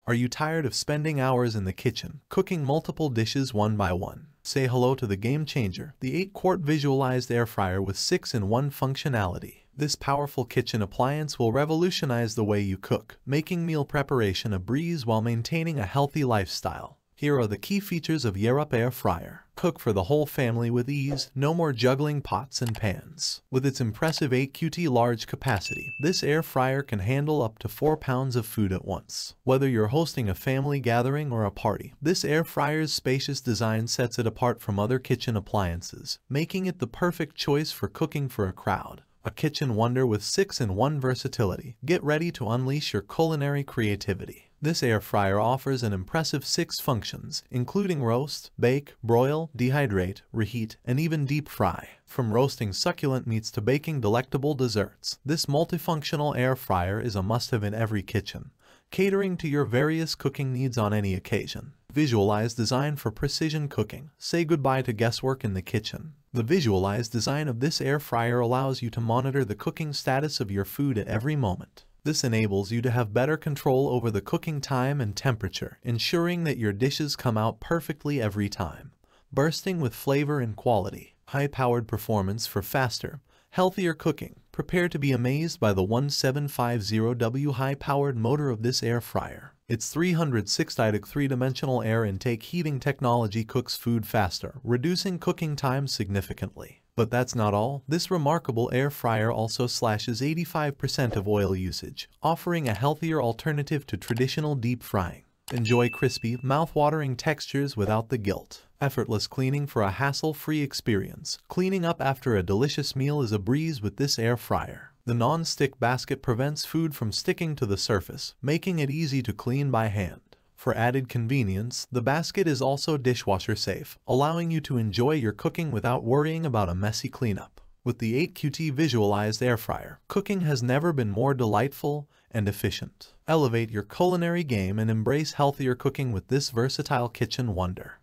Are you tired of spending hours in the kitchen, cooking multiple dishes one by one? Say hello to the game changer, the 8-quart visualized air fryer with 6-in-1 functionality. This powerful kitchen appliance will revolutionize the way you cook, making meal preparation a breeze while maintaining a healthy lifestyle. Here are the key features of Jaerup air fryer. Cook for the whole family with ease, no more juggling pots and pans. With its impressive 8QT large capacity, this air fryer can handle up to 4 pounds of food at once. Whether you're hosting a family gathering or a party, this air fryer's spacious design sets it apart from other kitchen appliances, making it the perfect choice for cooking for a crowd. A kitchen wonder with 6-in-1 versatility. Get ready to unleash your culinary creativity. This air fryer offers an impressive 6 functions, including roast, bake, broil, dehydrate, reheat, and even deep fry. From roasting succulent meats to baking delectable desserts, this multifunctional air fryer is a must-have in every kitchen, catering to your various cooking needs on any occasion. Visualize design for precision cooking. Say goodbye to guesswork in the kitchen. The visualized design of this air fryer allows you to monitor the cooking status of your food at every moment. This enables you to have better control over the cooking time and temperature, ensuring that your dishes come out perfectly every time. Bursting with flavor and quality. High-powered performance for faster, healthier cooking. Prepare to be amazed by the 1750W high-powered motor of this air fryer. Its 360° three-dimensional air intake heating technology cooks food faster, reducing cooking time significantly. But that's not all. This remarkable air fryer also slashes 85% of oil usage, offering a healthier alternative to traditional deep frying. Enjoy crispy, mouth-watering textures without the guilt. Effortless cleaning for a hassle-free experience. Cleaning up after a delicious meal is a breeze with this air fryer. The non-stick basket prevents food from sticking to the surface, making it easy to clean by hand. For added convenience, the basket is also dishwasher safe, allowing you to enjoy your cooking without worrying about a messy cleanup. With the 8QT visualized air fryer, cooking has never been more delightful and efficient. Elevate your culinary game and embrace healthier cooking with this versatile kitchen wonder.